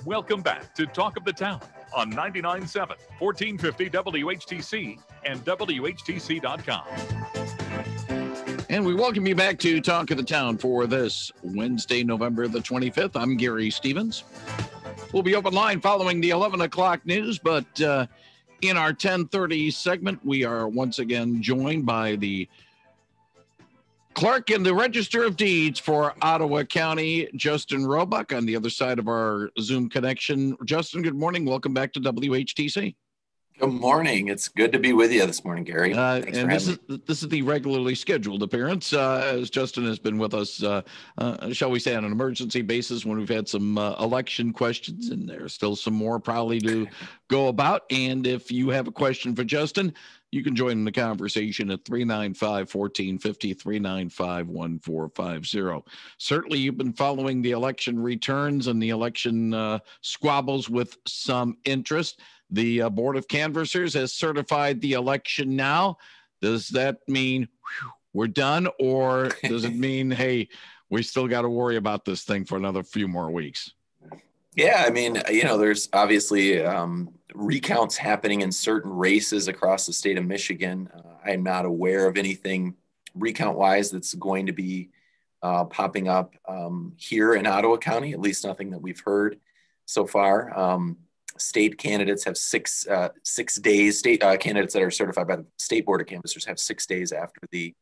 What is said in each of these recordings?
Welcome back to Talk of the Town on 99.7, 1450 WHTC and WHTC.com. And we welcome you back to Talk of the Town for this Wednesday, November the 25th. I'm Gary Stevens. We'll be open line following the 11 o'clock news, but in our 10:30 segment, we are once again joined by the Clerk in the Register of Deeds for Ottawa County, Justin Roebuck, on the other side of our Zoom connection. Justin, good morning. Welcome back to WHTC. Good morning. It's good to be with you this morning, Gary. Thanks for having me. This is the regularly scheduled appearance, as Justin has been with us, shall we say, on an emergency basis when we've had some election questions, and there's still some more probably to go about. And if you have a question for Justin, you can join in the conversation at 395-1450, 395-1450. Certainly, you've been following the election returns and the election squabbles with some interest. The Board of Canvassers has certified the election now. Does that mean we're done, or does it mean, hey, we still got to worry about this thing for another few more weeks? Yeah, I mean, there's obviously recounts happening in certain races across the state of Michigan. I'm not aware of anything recount-wise that's going to be popping up here in Ottawa County, at least nothing that we've heard so far. State candidates have 6 days. State candidates that are certified by the State Board of Canvassers have 6 days after the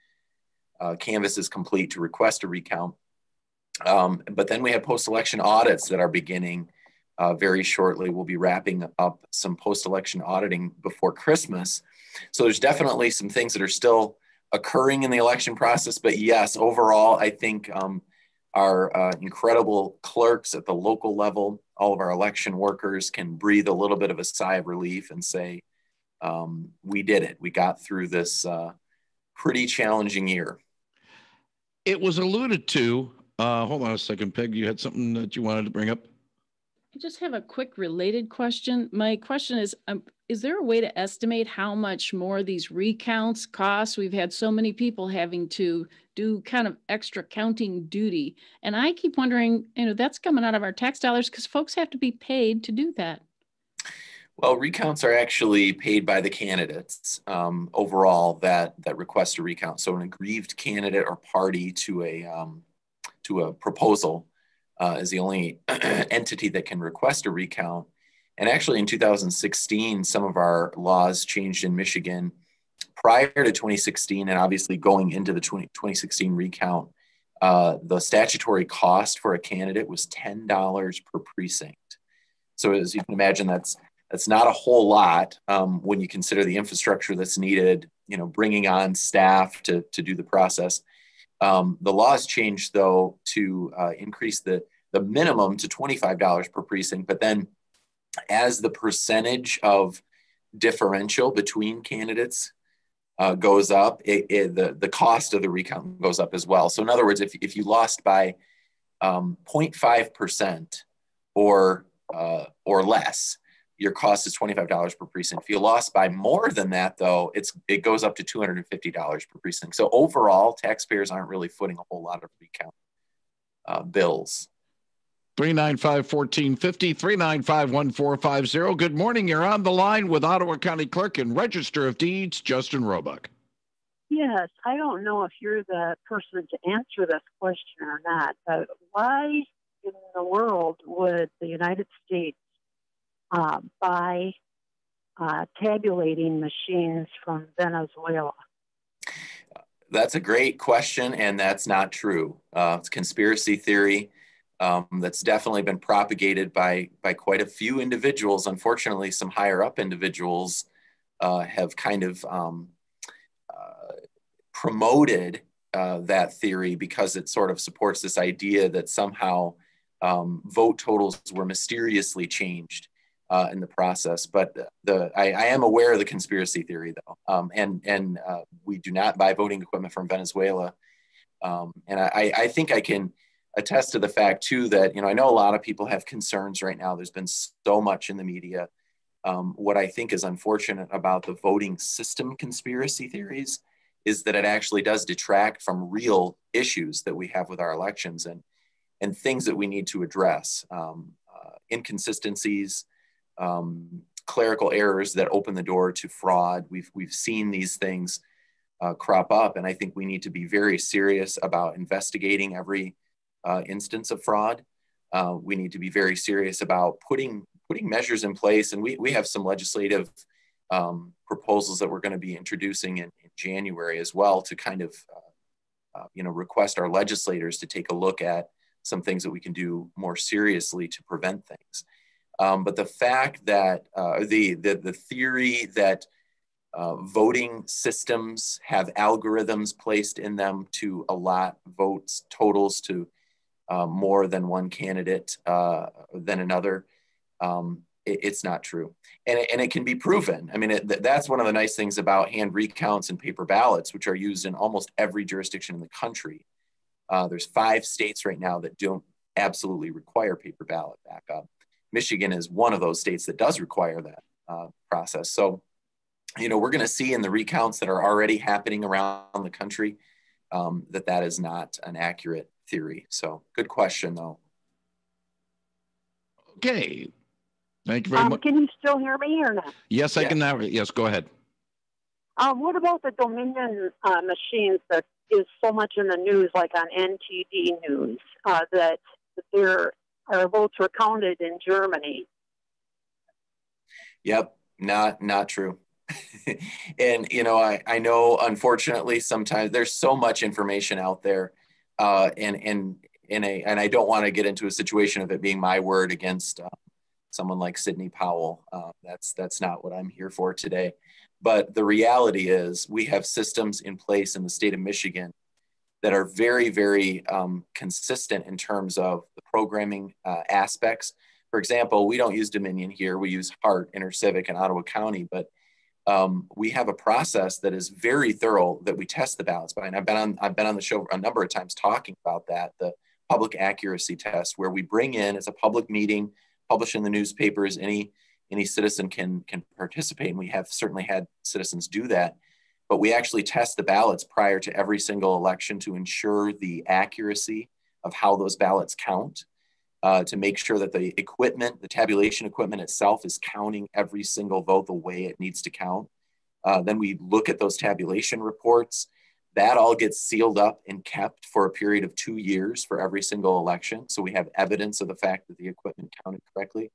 canvass is complete to request a recount. But then we have post-election audits that are beginning very shortly. We'll be wrapping up some post-election auditing before Christmas. So there's definitely some things that are still occurring in the election process. But yes, overall, I think our incredible clerks at the local level, all of our election workers can breathe a little bit of a sigh of relief and say, we did it. We got through this pretty challenging year. It was alluded to. Hold on a second, Peg. You had something that you wanted to bring up? I just have a quick related question. My question is there a way to estimate how much more these recounts cost? We've had so many people having to do kind of extra counting duty. And I keep wondering, that's coming out of our tax dollars because folks have to be paid to do that. Well, recounts are actually paid by the candidates overall that request a recount. So an aggrieved candidate or party to a proposal is the only entity that can request a recount. And actually in 2016, some of our laws changed in Michigan prior to 2016, and obviously going into the 2016 recount. The statutory cost for a candidate was $10 per precinct. So as you can imagine, that's not a whole lot when you consider the infrastructure that's needed, bringing on staff to do the process. The laws changed, though, to increase the minimum to $25 per precinct. But then as the percentage of differential between candidates goes up, the cost of the recount goes up as well. So in other words, if you lost by 0.5% or less, your cost is $25 per precinct. If you lost by more than that, though, it goes up to $250 per precinct. So overall, taxpayers aren't really footing a whole lot of recount bills. 395-1450, 395-1450. Good morning. You're on the line with Ottawa County Clerk and Register of Deeds, Justin Roebuck. Yes, I don't know if you're the person to answer this question or not, but why in the world would the United States buy tabulating machines from Venezuela? That's a great question, and that's not true. It's conspiracy theory that's definitely been propagated by quite a few individuals. Unfortunately, some higher up individuals have kind of promoted that theory because it sort of supports this idea that somehow vote totals were mysteriously changed in the process. But I am aware of the conspiracy theory, though, and we do not buy voting equipment from Venezuela. And I think I can attest to the fact, too, that, I know a lot of people have concerns right now. There's been so much in the media. What I think is unfortunate about the voting system conspiracy theories is that it actually does detract from real issues that we have with our elections and things that we need to address. inconsistencies, clerical errors that open the door to fraud. We've seen these things crop up, and I think we need to be very serious about investigating every instance of fraud. We need to be very serious about putting measures in place, and we have some legislative proposals that we're going to be introducing in January as well to kind of request our legislators to take a look at some things that we can do more seriously to prevent things. But the fact that the theory that voting systems have algorithms placed in them to allot votes totals to more than one candidate than another, it's not true. And it can be proven. I mean, that's one of the nice things about hand recounts and paper ballots, which are used in almost every jurisdiction in the country. There's 5 states right now that don't absolutely require paper ballot backup. Michigan is one of those states that does require that process. So, we're going to see in the recounts that are already happening around the country that is not an accurate theory. So good question, though. Okay. Thank you very much. Can you still hear me or not? Yes, I can now. Yes, go ahead. What about the Dominion machines that is so much in the news, like on NTD News, that our votes were counted in Germany? Yep, not true. And I know, unfortunately, sometimes there's so much information out there, and I don't want to get into a situation of it being my word against someone like Sidney Powell. That's not what I'm here for today. But the reality is we have systems in place in the state of Michigan that are very, very consistent in terms of the programming aspects. For example, we don't use Dominion here. We use Hart, InterCivic, and Ottawa County, but we have a process that is very thorough that we test the ballots by. And I've been on the show a number of times talking about that, the public accuracy test, where we bring in, it's a public meeting, published in the newspapers, any citizen can participate. And we have certainly had citizens do that, but we actually test the ballots prior to every single election to ensure the accuracy of how those ballots count, to make sure that the tabulation equipment itself is counting every single vote the way it needs to count. Then we look at those tabulation reports. That all gets sealed up and kept for a period of 2 years for every single election. So we have evidence of the fact that the equipment counted correctly.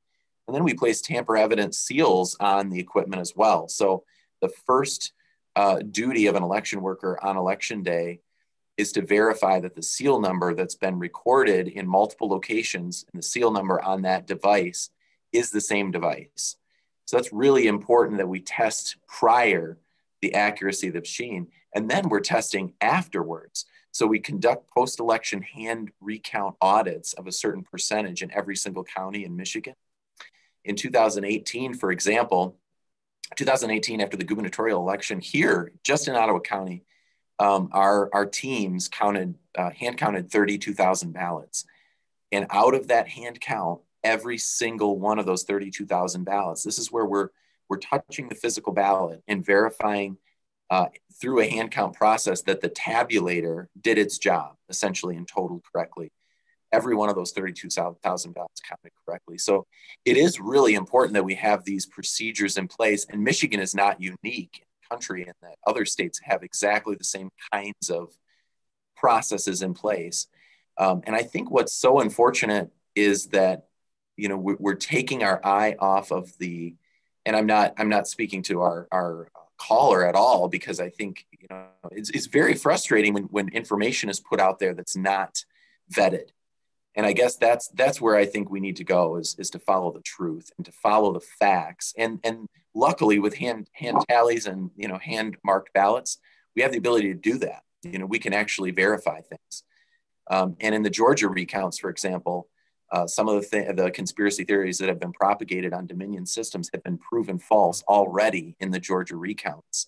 And then we place tamper evidence seals on the equipment as well. So the first duty of an election worker on election day is to verify that the seal number that's been recorded in multiple locations and the seal number on that device is the same device. So that's really important that we test prior the accuracy of the machine, and then we're testing afterwards. So we conduct post-election hand recount audits of a certain percentage in every single county in Michigan. In 2018, for example, 2018 after the gubernatorial election here, just in Ottawa County, our teams hand counted 32,000 ballots. And out of that hand count, every single one of those 32,000 ballots, this is where we're touching the physical ballot and verifying through a hand count process that the tabulator did its job, essentially, and totaled correctly. Every one of those 32,000 ballots counted correctly. So it is really important that we have these procedures in place. And Michigan is not unique in the country in that other states have exactly the same kinds of processes in place. And I think what's so unfortunate is that, we're taking our eye off of and I'm not speaking to our caller at all, because I think, it's very frustrating when information is put out there that's not vetted. And I guess that's where I think we need to go is to follow the truth and to follow the facts. And luckily with hand tallies and, hand marked ballots, we have the ability to do that. We can actually verify things. And in the Georgia recounts, for example, some of the conspiracy theories that have been propagated on Dominion systems have been proven false already in the Georgia recounts.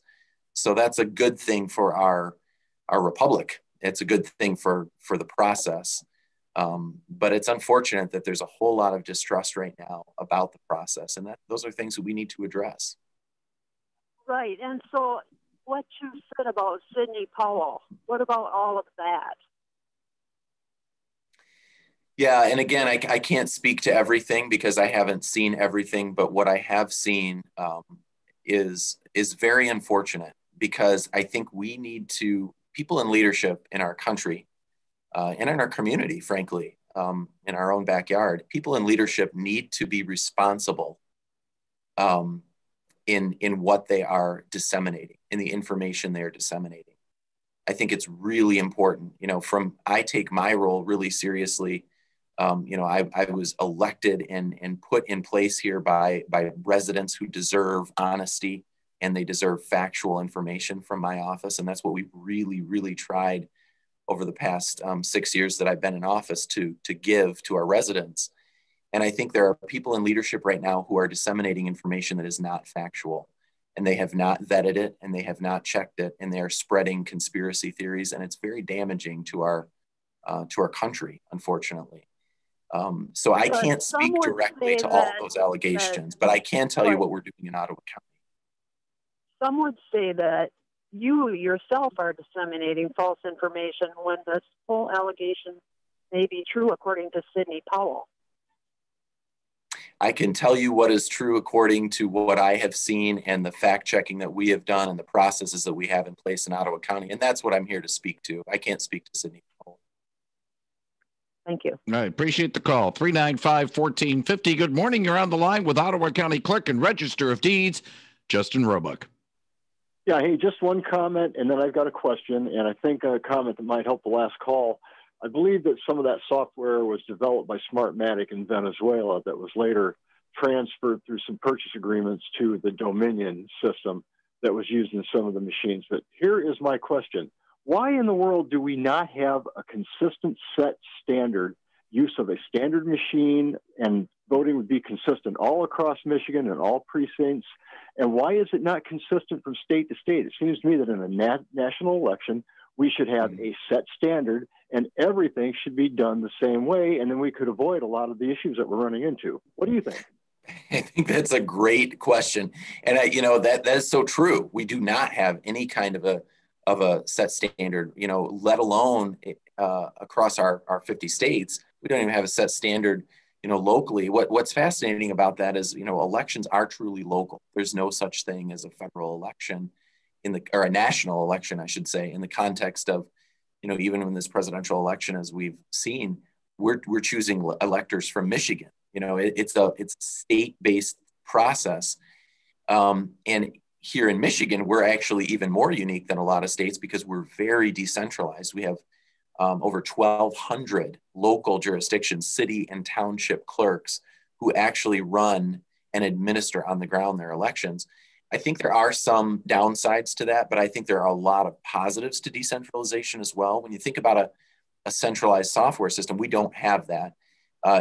So that's a good thing for our republic. It's a good thing for the process. But it's unfortunate that there's a whole lot of distrust right now about the process, and those are things that we need to address. Right. And so what you said about Sidney Powell, what about all of that? Yeah, and again, I can't speak to everything because I haven't seen everything, but what I have seen is very unfortunate because I think we need to, people in leadership in our country and in our community, frankly, in our own backyard, people in leadership need to be responsible in what they are disseminating, in the information they are disseminating. I think it's really important, I take my role really seriously. I was elected and put in place here by residents who deserve honesty and they deserve factual information from my office. And that's what we've really, really tried over the past 6 years that I've been in office to give to our residents. And I think there are people in leadership right now who are disseminating information that is not factual, and they have not vetted it and they have not checked it, and they are spreading conspiracy theories, and it's very damaging to our country, unfortunately. So I can't speak directly to all of those allegations, but I can tell you what we're doing in Ottawa County. Some would say that you yourself are disseminating false information when this whole allegation may be true, according to Sidney Powell. I can tell you what is true according to what I have seen and the fact checking that we have done and the processes that we have in place in Ottawa County. And that's what I'm here to speak to. I can't speak to Sidney Powell. Thank you. All right. Appreciate the call. 395-1450. Good morning. You're on the line with Ottawa County Clerk and Register of Deeds, Justin Roebuck. Yeah. Hey, just one comment, and then I've got a question, and I think a comment that might help the last call. I believe that some of that software was developed by Smartmatic in Venezuela that was later transferred through some purchase agreements to the Dominion system that was used in some of the machines. But here is my question. Why in the world do we not have a consistent set standard use of a standard machine, and voting would be consistent all across Michigan and all precincts? And why is it not consistent from state to state? It seems to me that in a national election, we should have a set standard and everything should be done the same way. And then we could avoid a lot of the issues that we're running into. What do you think? I think that's a great question. And that is so true. We do not have any kind of a set standard, let alone across our 50 states. We don't even have a set standard, locally. What's fascinating about that is, elections are truly local. There's no such thing as a federal election or a national election, I should say, in the context of, even in this presidential election, as we've seen, we're choosing electors from Michigan. It's a state-based process. And here in Michigan, we're actually even more unique than a lot of states because we're very decentralized. We have over 1,200 local jurisdictions, city and township clerks who actually run and administer on the ground their elections. I think there are some downsides to that, but I think there are a lot of positives to decentralization as well. When you think about a centralized software system, we don't have that.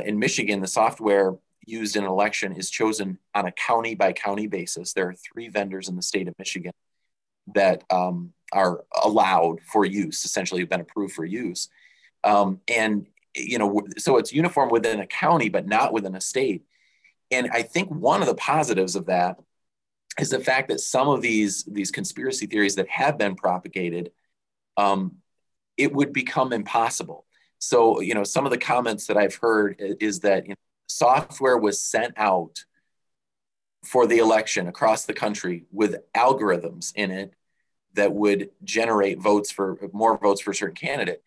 In Michigan, the software used in an election is chosen on a county by county basis. There are 3 vendors in the state of Michigan that are allowed for use, essentially have been approved for use. So it's uniform within a county, but not within a state. And I think one of the positives of that is the fact that some of these conspiracy theories that have been propagated, it would become impossible. So, some of the comments that I've heard is that software was sent out for the election across the country with algorithms in it that would generate more votes for a certain candidate.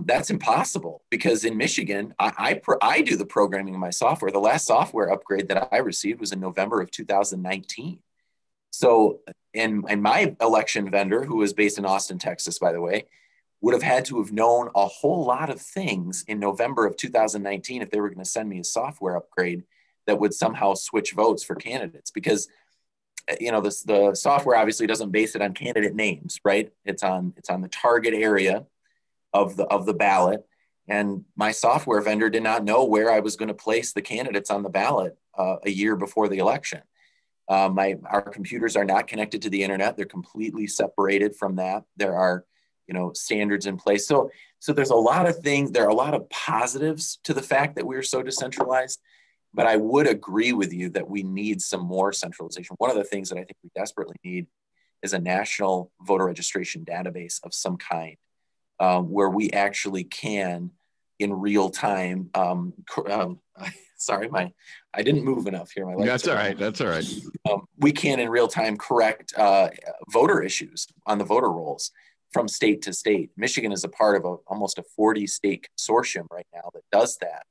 That's impossible because in Michigan, I do the programming in my software. The last software upgrade that I received was in November of 2019. So, and my election vendor, who was based in Austin, Texas, by the way, would have had to have known a whole lot of things in November of 2019 if they were going to send me a software upgrade that would somehow switch votes for candidates. Because, the software obviously doesn't base it on candidate names, right? It's on the target area of the ballot. And my software vendor did not know where I was going to place the candidates on the ballot a year before the election. Our computers are not connected to the internet. They're completely separated from that. There are, standards in place. So there's a lot of things, there are a lot of positives to the fact that we're so decentralized, but I would agree with you that we need some more centralization. One of the things that I think we desperately need is a national voter registration database of some kind, where we actually can in real time. Sorry, I didn't move enough here. That's all right. That's all right. We can in real time correct voter issues on the voter rolls from state to state. Michigan is a part of almost a 40-state consortium right now that does that.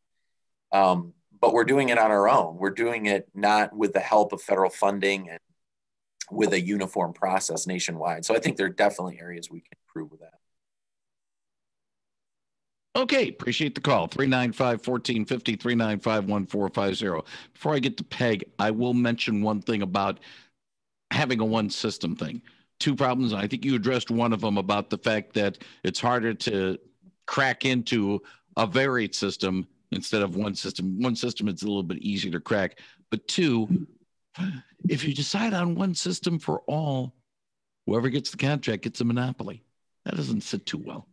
But we're doing it on our own. We're doing it not with the help of federal funding and with a uniform process nationwide. So I think there are definitely areas we can improve with that. Okay, appreciate the call. 395-1450, 395-1450. Before I get to Peg, I will mention one thing about having a one system thing. Two problems. I think you addressed one of them about the fact that it's harder to crack into a varied system instead of one system. One system, it's a little bit easier to crack. But two, if you decide on one system for all, whoever gets the contract gets a monopoly. That doesn't sit too well.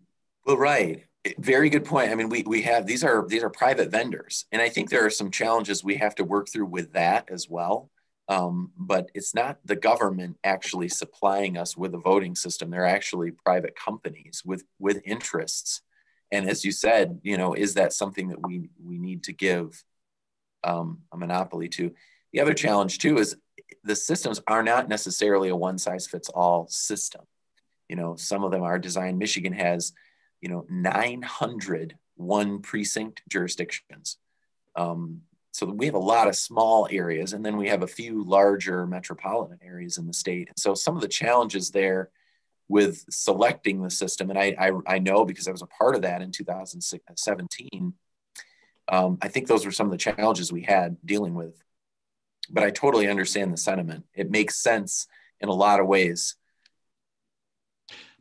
Well, right. Very good point. I mean, we have, these are private vendors, and I think there are some challenges we have to work through with that as well. But it's not the government actually supplying us with a voting system. They're actually private companies with interests. And as you said, is that something that we need to give a monopoly to? The other challenge too is the systems are not necessarily a one size fits all system. Some of them are designed. Michigan has 900 one precinct jurisdictions. So we have a lot of small areas, and then we have a few larger metropolitan areas in the state. And so some of the challenges there with selecting the system, and I know because I was a part of that in 2017, I think those were some of the challenges we had dealing with. But I totally understand the sentiment. It makes sense in a lot of ways.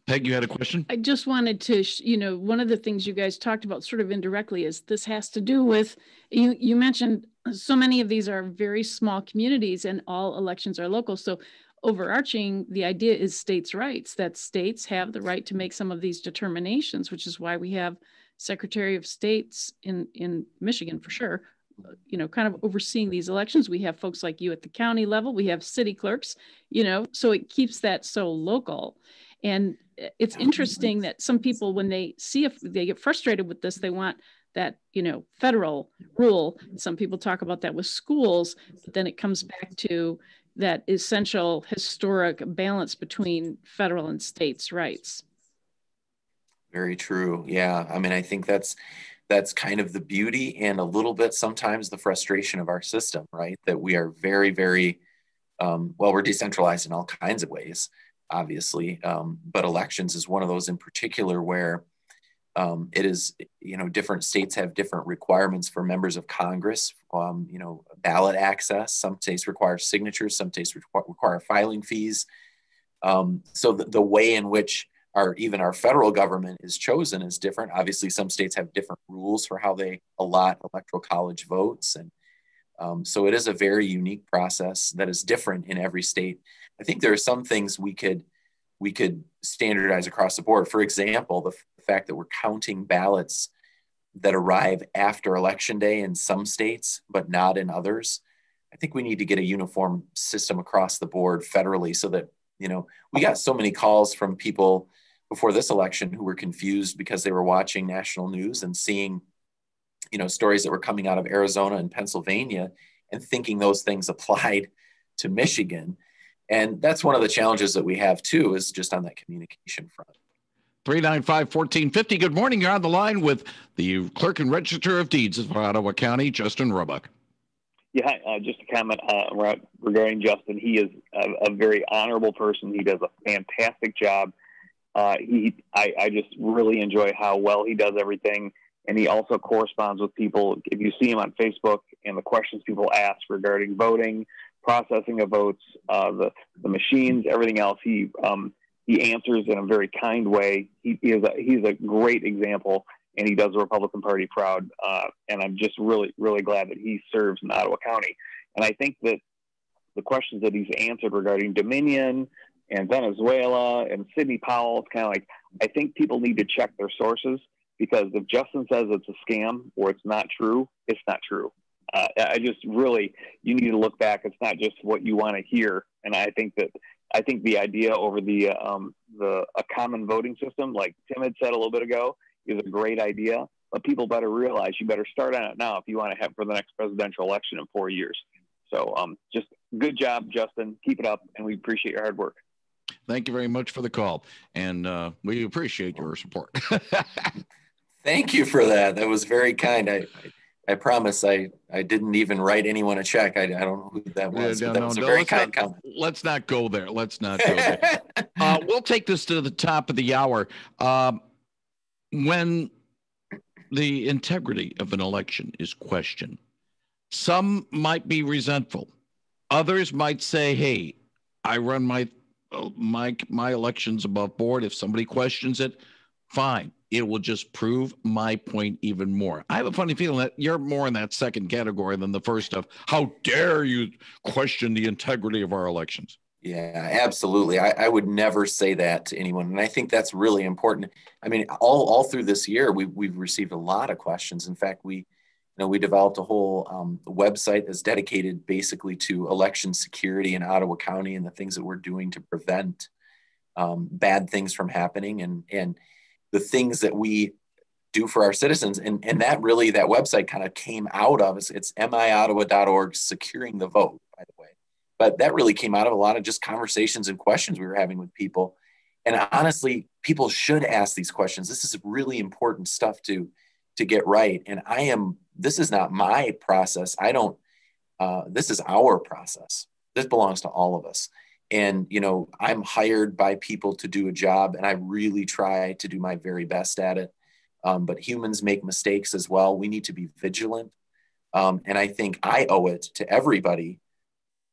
Peg, you had a question? I just wanted to, one of the things you guys talked about sort of indirectly is this has to do with, you mentioned so many of these are very small communities and all elections are local. So overarching, the idea is states' rights, that states have the right to make some of these determinations, which is why we have Secretary of States in Michigan for sure, kind of overseeing these elections. We have folks like you at the county level, we have city clerks, so it keeps that so local. And it's interesting that some people, when they see, if they get frustrated with this, they want that, federal rule. Some people talk about that with schools, but then it comes back to that essential historic balance between federal and states' rights. Very true. Yeah. I mean, I think that's kind of the beauty and a little bit sometimes the frustration of our system, right? That we are very, very, we're decentralized in all kinds of ways, obviously. But elections is one of those in particular where it is, different states have different requirements for members of Congress, ballot access. Some states require signatures, some states require filing fees. So the way in which even our federal government is chosen is different. Obviously, some states have different rules for how they allot electoral college votes. And so it is a very unique process that is different in every state. I think there are some things we could standardize across the board. For example, the fact that we're counting ballots that arrive after Election Day in some states, but not in others. I think we need to get a uniform system across the board federally so that, we got so many calls from people before this election who were confused because they were watching national news and seeing, stories that were coming out of Arizona and Pennsylvania and thinking those things applied to Michigan. And that's one of the challenges that we have too, is just on that communication front. 395-1450. Good morning. You're on the line with the Clerk and Register of Deeds of Ottawa County, Justin Roebuck. Yeah, just a comment regarding Justin. He is a very honorable person. He does a fantastic job. I just really enjoy how well he does everything. And he also corresponds with people. If you see him on Facebook and the questions people ask regarding voting, processing of votes, the machines, everything else, he answers in a very kind way. He's a great example, and he does the Republican Party proud. And I'm just really, really glad that he serves in Ottawa County. And I think that the questions that he's answered regarding Dominion and Venezuela and Sidney Powell, it's kind of like, I think people need to check their sources, because if Justin says it's a scam or it's not true, it's not true. You need to look back. It's not just what you want to hear. And I think the idea over a common voting system, like Tim had said a little bit ago, is a great idea. but people better realize you better start on it now if you want to have for the next presidential election in 4 years. So just good job, Justin. Keep it up, and we appreciate your hard work. Thank you very much for the call, and we appreciate your support. Thank you for that. That was very kind. I promise I didn't even write anyone a check. I don't know who that was, but that was a very kind comment. Let's not go there. Let's not go there. We'll take this to the top of the hour. When the integrity of an election is questioned, some might be resentful. Others might say, hey, I run my elections above board. If somebody questions it, fine. It will just prove my point even more. I have a funny feeling that you're more in that second category than the first of how dare you question the integrity of our elections. Yeah, absolutely. I would never say that to anyone. And I think that's really important. I mean, all through this year, we've received a lot of questions. In fact, we developed a whole website that's dedicated basically to election security in Ottawa County and the things that we're doing to prevent bad things from happening and the things that we do for our citizens. And that website kind of came out of, it's miottawa.org, securing the vote, by the way. But that really came out of a lot of just conversations and questions we were having with people. And honestly, people should ask these questions. This is really important stuff to get right. And this is not my process. This is our process. This belongs to all of us. And, I'm hired by people to do a job, and I really try to do my very best at it. But humans make mistakes as well. We need to be vigilant. And I think I owe it to everybody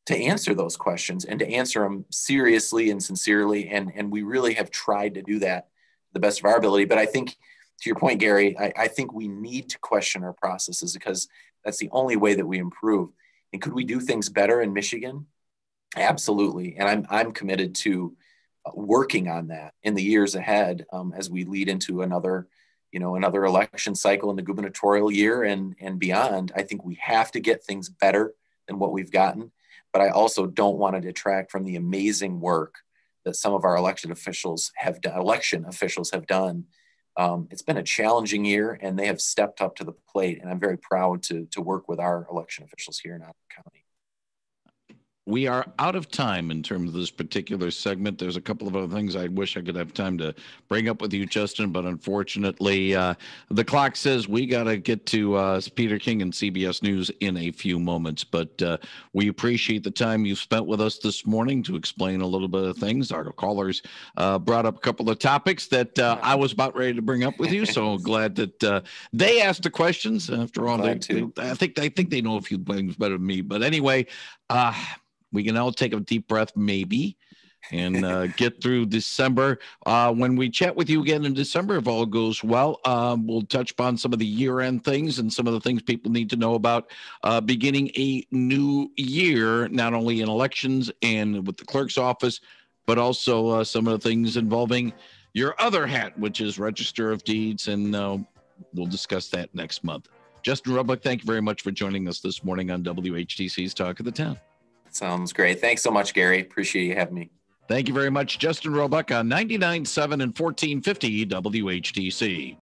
to answer those questions and to answer them seriously and sincerely. And we really have tried to do that to the best of our ability. But I think, to your point, Gary, I think we need to question our processes because that's the only way that we improve. And could we do things better in Michigan? Absolutely. And I'm committed to working on that in the years ahead as we lead into another election cycle in the gubernatorial year and beyond. I think we have to get things better than what we've gotten. But I also don't want to detract from the amazing work that some of our election officials have done. It's been a challenging year, and they have stepped up to the plate. And I'm very proud to work with our election officials here in Ottawa County. We are out of time in terms of this particular segment. There's a couple of other things I wish I could have time to bring up with you, Justin, but unfortunately, the clock says we got to get to Peter King and CBS News in a few moments. But we appreciate the time you spent with us this morning to explain a little bit of things. Our callers brought up a couple of topics that I was about ready to bring up with you. So glad that they asked the questions. After all, I think they know a few things better than me. But anyway, we can all take a deep breath, maybe, and get through December. When we chat with you again in December, if all goes well, we'll touch upon some of the year-end things and some of the things people need to know about beginning a new year, not only in elections and with the clerk's office, but also some of the things involving your other hat, which is Register of Deeds, and we'll discuss that next month. Justin Roebuck, thank you very much for joining us this morning on WHTC's Talk of the Town. Sounds great. Thanks so much, Gary. Appreciate you having me. Thank you very much, Justin Roebuck on 99.7 and 1450 WHTC.